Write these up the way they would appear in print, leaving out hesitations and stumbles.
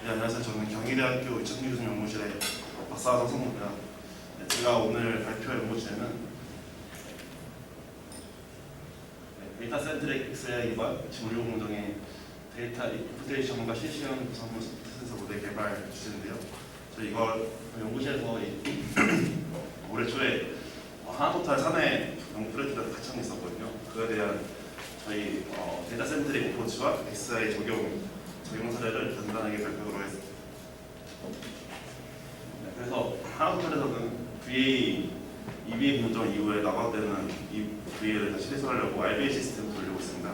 네, 안녕하세요. 저는 경희대학교 이천기술 연구실의 박사학사 성우입니다. 네, 제가 오늘 발표할 연구 주제는 데이터 센트릭 XAI 기반 진료 공정의 데이터 인풋레이션과 실시간 구성물 센서 모델 개발 주제인데요. 저 이걸 연구실에서 올해 초에 하나토탈 사내 연구 프로젝트가 같이 하고 있었거든요. 그에 대한 저희 데이터 센트릭 어프로치와 XAI 적용 사례를 간단하게 발표하도록 하겠습니다. 네, 그래서 하나토탈에서는 VA, EBA 공정 이후에 나가되는 이 VA를 다시 해소하려고 RBA 시스템을 돌리고 있습니다.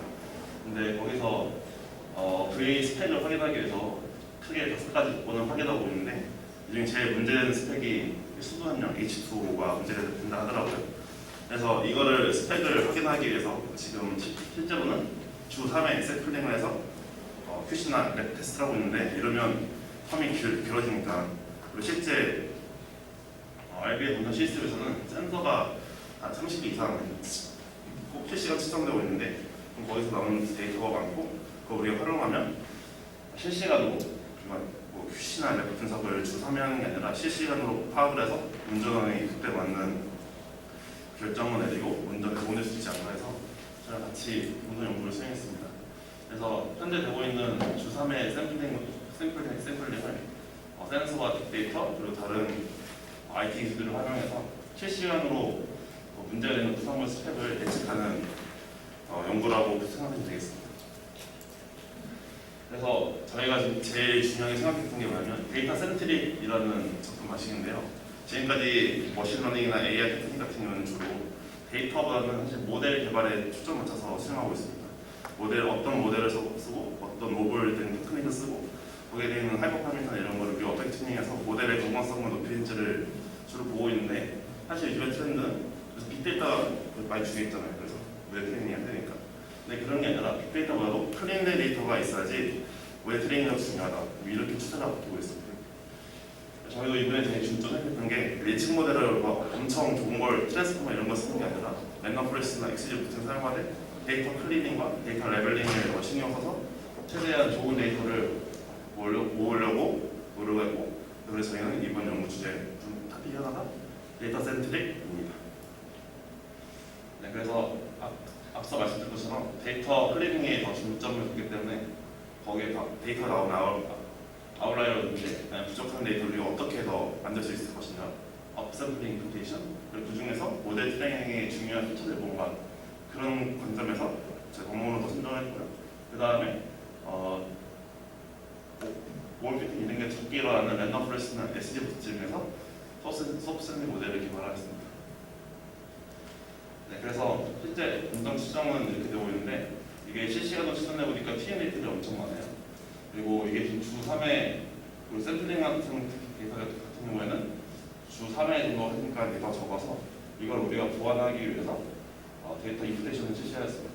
근데 거기서 VA 스펙을 확인하기 위해서 크게 5가지 조건을 확인하고 있는데 이 중에 제일 문제되는 스펙이 수소함량 H2O가 문제가 된다 하더라고요. 그래서 이거를 스펙을 확인하기 위해서 지금 실제로는 주 3회 샘플링을 해서 QC나 랩 테스트를 하고 있는데 이러면 텀이 길어지니까 그리고 실제 RBA 공정 시스템에서는 센서가 한 30개 이상 꼭 실시간 측정되고 있는데 거기서 나오는 데이터가 많고 그걸 우리가 활용하면 실시간으로 뭐 QC나 랩 분석을 주 3회 하는 게 아니라 실시간으로 파악을 해서 운전원이 그때 맞는 결정을 내리고 운전을 보낼 수 있지 않나 해서 저랑 같이 공동 연구를 수행했습니다. 그래서 현재 되고 있는 주 3회 샘플링을 센서와 빅데이터 그리고 다른 IT 기술들을 활용해서 실시간으로 문제가 되는 구성물 스펙을 예측하는 연구라고 생각하면 되겠습니다. 그래서 저희가 지금 제일 중요하게 생각했던 게 뭐냐면 데이터 센트릭이라는 접근 방식인데요. 지금까지 머신러닝이나 AI 테크닉 같은 경우는 주로 데이터보다는 사실 모델 개발에 초점을 맞춰서 수행하고 있습니다. 어떤 모델을 쓰고 어떤 로봇을 된 테크닉을 쓰고 거기에 대한 하이퍼파미터 이런 거를 우리가 어떻게 튜닝해서 모델의 정확성을 높이는지를 주로 보고 있는데 사실 요즘의 트렌드는 그래서 빅데이터 많이 중요했잖아요. 그래서 모델 트레이닝 해야 되니까. 근데 그런 게 아니라 빅데이터보다도 클린 데이터가 있어야지 모델 트레이닝이 중요하다. 이렇게 추세가 바뀌고 있습니다. 저희도 이번에 되게 중점했던 게 예측 모델을 막 엄청 좋은 걸 트랜스포머 이런 거 쓰는 게 아니라 랜덤포레스트나 XG 같은 사용하되 데이터 클리닝과 데이터 레벨링을 신경 써서 최대한 좋은 데이터를 모으려고 노력했고 그래서 저희는 이번 연구 주제 탑픽 하나가 데이터 센트릭입니다. 네, 그래서 앞서 말씀드린 것처럼 데이터 클리닝에 더 중점을 두기 때문에 거기에 데이터가 나오는 아웃라이어인지 부족한 데이터를 우리가 어떻게 더 만들 수 있을 것이냐 업샘플링 인프테이션 그리고 그 중에서 모델 트레이닝의 중요한 피처들 뭔가 그런 관점에서 제 업무를 더 선정했고요. 그 다음에 몰피팅 이런 게 적게 일어나는 랜덤 포레스트나 SG 부트쯤에서 서브셋 모델을 개발하겠습니다. 네, 그래서 실제 공정 추정은 이렇게 되고 있는데 이게 실시간으로 추정해 보니까 TNA들이 엄청 많아요. 그리고 이게 지금 주 3회 그리고 샘플링 같은 데이터 같은 경우에는 주 3회 정도 하니까 데이터가 적어서 이걸 우리가 보완하기 위해서 데이터 인풋레이션을 실시하였습니다.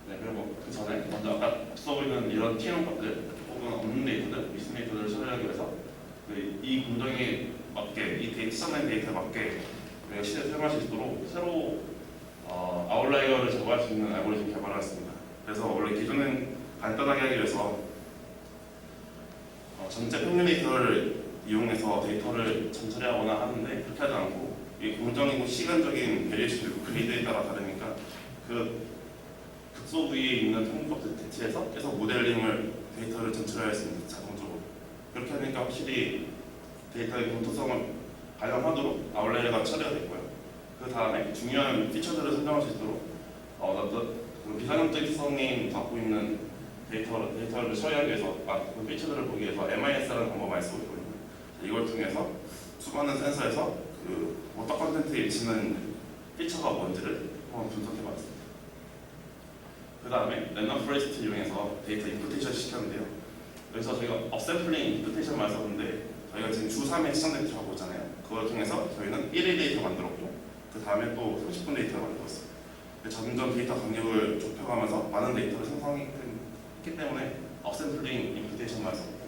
네, 그리고 그 전에 먼저 아까 앞서 보이는 이런 TNO 값들 혹은 없는 데이터들, 미스 데이터들을 처리하기 위해서 이 공정에 맞게 이 추정된 데이터에 맞게 우리가 시대에 사용할 수 있도록 새로 아웃라이어를 제거할 수 있는 알고리즘 개발하였습니다. 그래서 원래 기존은 간단하게 하기 위해서 전체 평균 데이터를 이용해서 데이터를 전처리하거나 하는데 그렇게 하지 않고 이 공정이고 시간적인 베리에이션도 있고 그리드에 따라 다르니까 그 극소 부위에 있는 평균값을 대체해서 계속 모델링을 데이터를 전처리하였습니다. 자동적으로. 그렇게 하니까 확실히 데이터의 공통성을 반영하도록 아웃라이어가 처리가 됐고요. 그 다음에 중요한 피처들을 선정할 수 있도록 비상용적성이 갖고 있는 데이터를 처리하기 위해서 그 피처들을 보기 위해서 MIS라는 방법을 많이 쓰고 있거든요. 이걸 통해서 수많은 센서에서 그 워터 컨텐트에 미치는 피처가 뭔지를 한번 분석해봤습니다. 그 다음에 랜덤 포레스트 이용해서 데이터 인풋레이션 시켰는데요. 여기서 저희가 업샘플링 인풋레이션만 썼는데 저희가 지금 주 3회 시청 데이터 하고 있잖아요. 그걸 통해서 저희는 1일 데이터 만들었고 그 다음에 또 30분 데이터를 만들었어요. 점점 데이터 간격을 좁혀가면서 많은 데이터를 생성했기 때문에 업샘플링 인풋레이션만 썼고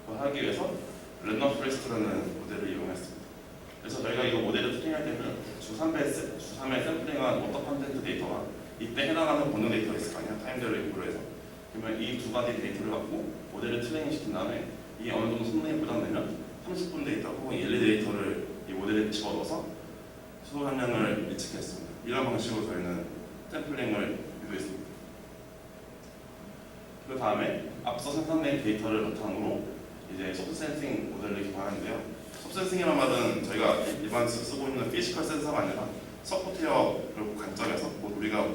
그걸 하기 위해서 랜덤 포레스트라는 모델을 이용했습니다. 그래서 저희가 이거 모델을 트레이닝할 때는 주 3회 샘플링한 워터 컨텐트 데이터가 이때 해당하는 본능 데이터가 있을 거 아니야. 타임 대로 인프로 해서 그러면 이 두 가지 데이터를 갖고 모델을 트레이닝 시킨 다음에 이게 어느 정도 성능이 보장되면 30분 데이터 혹은 1, 2 데이터를 이 모델에 집어넣어서 수소 함량을 예측했습니다. 이런 방식으로 저희는 샘플링을 유도했습니다. 그 다음에 앞서 생성된 데이터를 바탕으로 이제 소프트 센싱 모델을 개발하는데요. 소프트 센싱이라는 말은 저희가 일반 쓰고 있는 피지컬 센서가 아니라 소프트웨어를 관점에서 우리가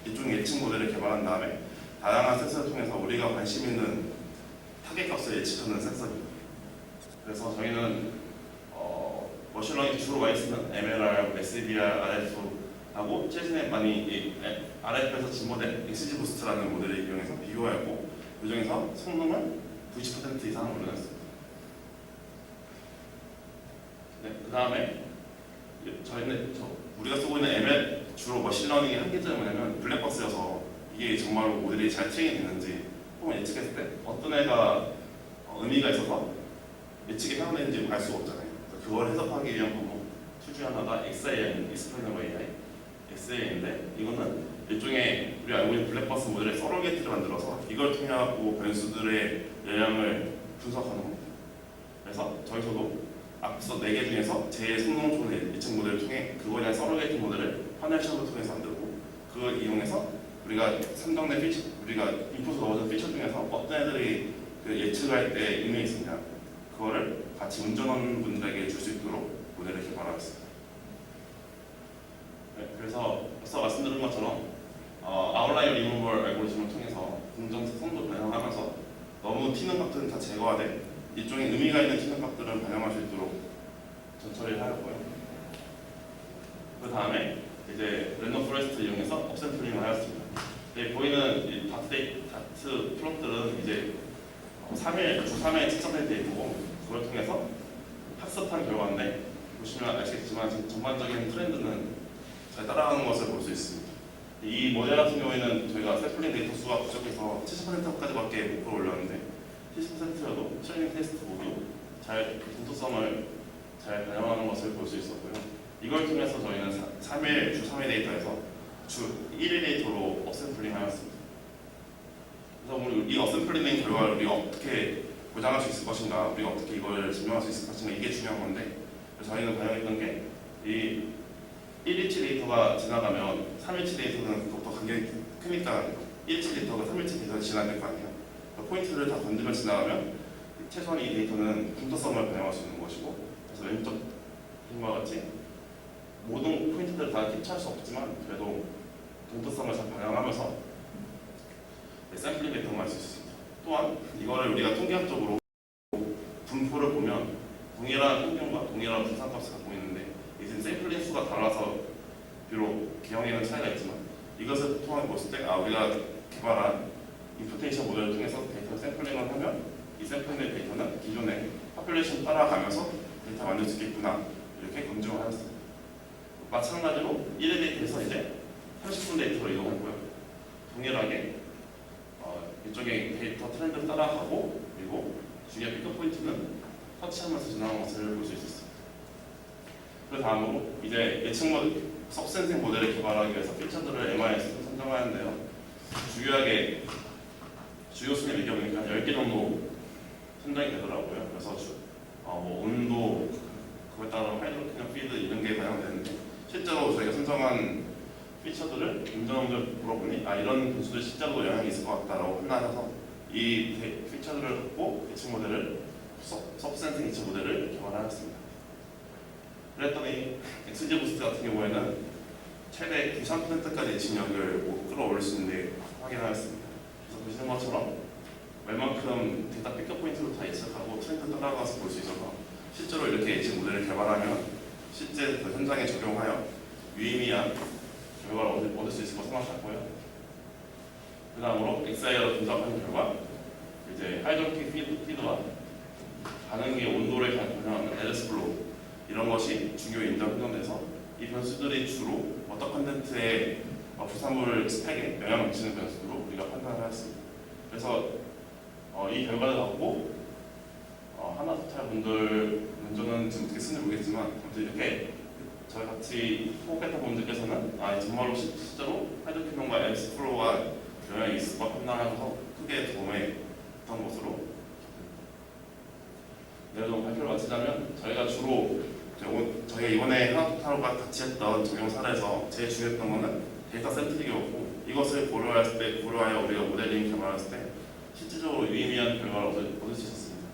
일종의 예측 모델을 개발한 다음에 다양한 센서를 통해서 우리가 관심 있는 타겟 값을 예측하는 센서입니다. 그래서 저희는 머신러닝 주로 많이 쓰는 MLR, SBR, RF하고 최근에 많이 RF에서 진 모델 XGBoost라는 모델을 이용해서 비교하였고 그 중에서 성능은 90% 이상을 올려놨습니다. 네, 그 다음에 저희는 우리가 쓰고 있는 ML 주로 머신러닝의 한계점이 뭐냐면 블랙박스여서 이게 정말로 모델이 잘 트레이닝 됐는지 혹은 예측했을 때 어떤 애가 의미가 있어서 예측이 해당되는지 알 수가 없잖아요. 그걸 해석하기 위한 방법 투 중 하나가 XAI, Explainable AI, XAI인데 이거는 일종의 우리 알고 있는 블랙박스 모델의 서로게이트를 만들어서 이걸 통해하고 변수들의 영향을 분석하는 겁니다. 그래서 저희서도 앞서 4개 중에서 제일 성능 좋은 예측 모델을 통해 그거에 대한 서로게이트 모델을 파넬 시험을 통해서 만들고 그걸 이용해서 우리가 선정된 피처, 우리가 인풋을 넣어준 피처 중에서 어떤 애들이 그 예측할 때 의미 있으냐 그거를 같이 운전하는 분들에게 줄 수 있도록 모델을 개발하였습니다. 네, 그래서 앞서 말씀드린 것처럼 아웃라이어 리무벌 알고리즘을 통해서 공정 특성도 반영하면서 너무 튀는 값들은 다 제거하되 일종의 의미가 있는 튀는 값들은 반영할 수 있도록 전처리를 하였고요. 그 다음에 이제 랜덤 포레스트 이용해서 업샘플링을 하였습니다. 여기 보이는 이 다트 플롯들은 이제 3일, 주 3회 측정된 데이터고 그걸 통해서 학습한 결과인데 보시면 아시겠지만 전반적인 트렌드는 잘 따라가는 것을 볼 수 있습니다. 이 모델 같은 경우에는 저희가 샘플링 데이터 수가 부족해서 70%까지밖에 목표를 올렸는데 70%여도 트레이닝 테스트 모두 잘 동도성을 잘 반영하는 것을 볼 수 있었고요. 이걸 통해서 저희는 3일, 주 3회 데이터에서 주 1일 데이터로 업샘플링 하였습니다. 그래서 우리 이 업샘플링 결과를 우리가 어떻게 보장할 수 있을 것인가, 우리가 어떻게 이걸 증명할 수 있을 것인가 이게 중요한 건데 저희는 반영했던 게 이 1일치 데이터가 지나가면 3일치 데이터는 그것도 간격이 크니까 1일치 데이터가 3일치 데이터가 지나갈 거 아니에요. 포인트를 다 건드려 지나가면 최소한 이 데이터는 분도성을 반영할 수 있는 것이고 그래서 왼쪽 그림과 같이 모든 포인트들을 다 캡처할 수 없지만 그래도 동도성을 잘 반영하면서 샘플링 데이터를 할 수 있습니다. 또한 이거를 우리가 통계학적으로 분포를 보면 동일한 평균과 동일한 분산값을 갖고 있는데 이제 샘플링 수가 달라서 비록 개형에는 차이가 있지만 이것을 통해 봤을 때 우리가 개발한 인포테이션 모델을 통해서 데이터 샘플링을 하면 이 샘플링 데이터는 기존의 파퓰레이션 따라가면서 데이터 만들 수 있겠구나 이렇게 검증을 하였습니다. 마찬가지로 1회 데이터에서 이제 30분 데이터로 이동했고요. 동일하게 이쪽에 데이터 트렌드를 따라가고 그리고 중요한 피크 포인트는 터치하면서 지나가는 것을 볼 수 있었습니다. 그 다음으로 이제 예측 모델, 서브센싱 모델을 개발하기 위해서 피처들을 MIS로 선정하는데요. 주요하게 주요 순위 매겨보니까 10개 정도 선정이 되더라고요. 그래서 뭐 온도, 그거에 따라 하이드로키나 피드 이런 게 반영되는데 실제로 저희가 선정한 피처들을 운전원들 물어보니 이런 변수들 실제로 영향이 있을 것 같다라고 판단해서 이 피처들을 갖고 예측 모델을 서브센싱 예측 모델을 개발하였습니다. 그랬더니 XGBoost 같은 경우에는 최대 93%까지 예측력을 끌어올릴 수 있는데 확인하였습니다. 그래서 보시는 것처럼 웬만큼 데이터 픽업 포인트로 다 예측하고 트렌드 따라가서 볼 수 있어서 실제로 이렇게 예측 모델을 개발하면 실제 그 현장에 적용하여 유의미한 결과를 얻을 수 있을 것 생각하고요. 그 다음으로 XIR로 분석하는 결과 이제 하이드로킥 피드와 반응의 온도를 반영하는 LS 플로우 이런 것이 중요 인정 훈련돼서 이 변수들이 주로 워터 컨텐트의 부산물 스펙에 영향을 미치는 변수로 우리가 판단을 하였습니다. 그래서 이 결과를 갖고 하나스타 분들 먼저는 지금 어떻게 쓰는지 모르겠지만 아무튼 이렇게 저희 같이 호흡했던 분들께서는 정말로 실제로 하이드로킥과 LS 플로우가 영향이 있을 것 판단하면서 그 크게 도움에 됐던 것으로 내용 발표를 마치자면 저희가 주로 저희가 이번에 하나토탈과 같이 했던 적용 사례에서 제일 중요했던 것은 데이터 센트릭이었고 이것을 고려하여 우리가 모델링 개발했을 때 실질적으로 유의미한 결과를 얻을 수 있었습니다.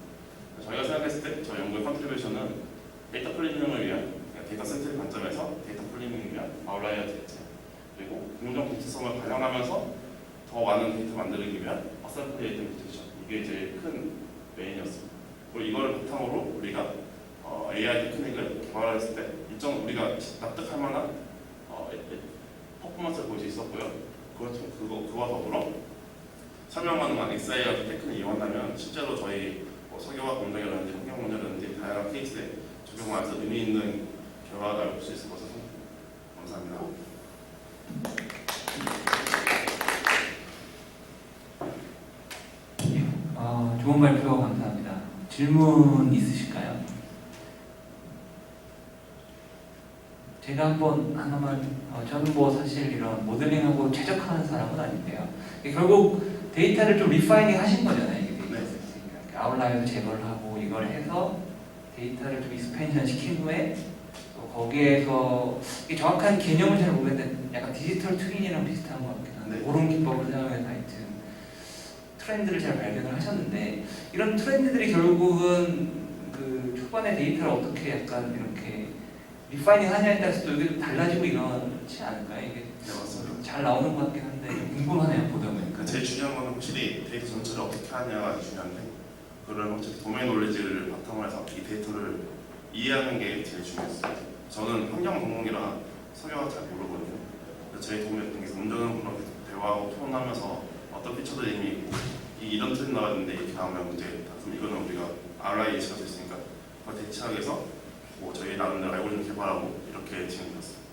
저희가 생각했을 때 저희 연구의 컨트리뷰션은 데이터 클리닝을 위한 데이터 센트릭 관점에서 데이터 클리닝을 위한 아웃라이어 데이터 그리고 공정 독특성을 반영하면서 더 많은 데이터 만들기 위한 어셈플 데이터 인프테이션 이게 제일 큰 메인이었습니다. 그리고 이걸 바탕으로 우리가 AI 테크닉을 개발했을 때 일정 우리가 납득할 만한 퍼포먼스를 보일 수 있었고요. 그와 더불어 설명 가능한 XI 같은 테크닉을 이용한다면 실제로 저희 석유화 공정이라든지 환경 문제라든지 다양한 케이스에 적용하면서 의미 있는 결과가 나올 수 있을 것을 생각합니다. 감사합니다. 좋은 발표 감사합니다. 질문 있으실까요? 제가 한번 하나만 저는 뭐 사실 이런 모델링하고 최적화하는 사람은 아닌데요. 결국 데이터를 좀 리파이닝 하신 거잖아요. 이게 데이터 있으니까 아웃라이어 제거를 하고 이걸 해서 데이터를 좀 익스펜션 시킨 후에 또 거기에서 이게 정확한 개념을 잘 모르겠는데 약간 디지털 트윈이랑 비슷한 것 같긴 한데 그런 기법을 사용해서 하여튼 트렌드를 잘 발견을 하셨는데 이런 트렌드들이 결국은 그 초반에 데이터를 어떻게 약간 이렇게 리파이닝 하냐에 따라서 또 여기 달라지고 이러지 않을까요? 이게 네, 맞습니다. 잘 나오는 것 같긴 한데 궁금하네요, 보다 보니까. 제일 중요한 건 확실히 데이터 전체를 어떻게 하냐가 중요한데 그걸 확실히 도메인 놀리지를 바탕으로 해서 이 데이터를 이해하는 게 제일 중요했어요. 저는 환경 전공이라 석유화 잘 모르거든요. 그래서 제일 도움이 됐던 게 운전하는 분하고 대화하고 토론하면서 어떤 피처들이 이미 있고 이런 트렌드 나왔는데 이렇게 나오면 문제가 있다. 그럼 이거는 우리가 RI 예측할 수 있으니까 그걸 대체하기 위해서 저희 나름대로 알고리즘 개발하고 이렇게 진행되었습니다.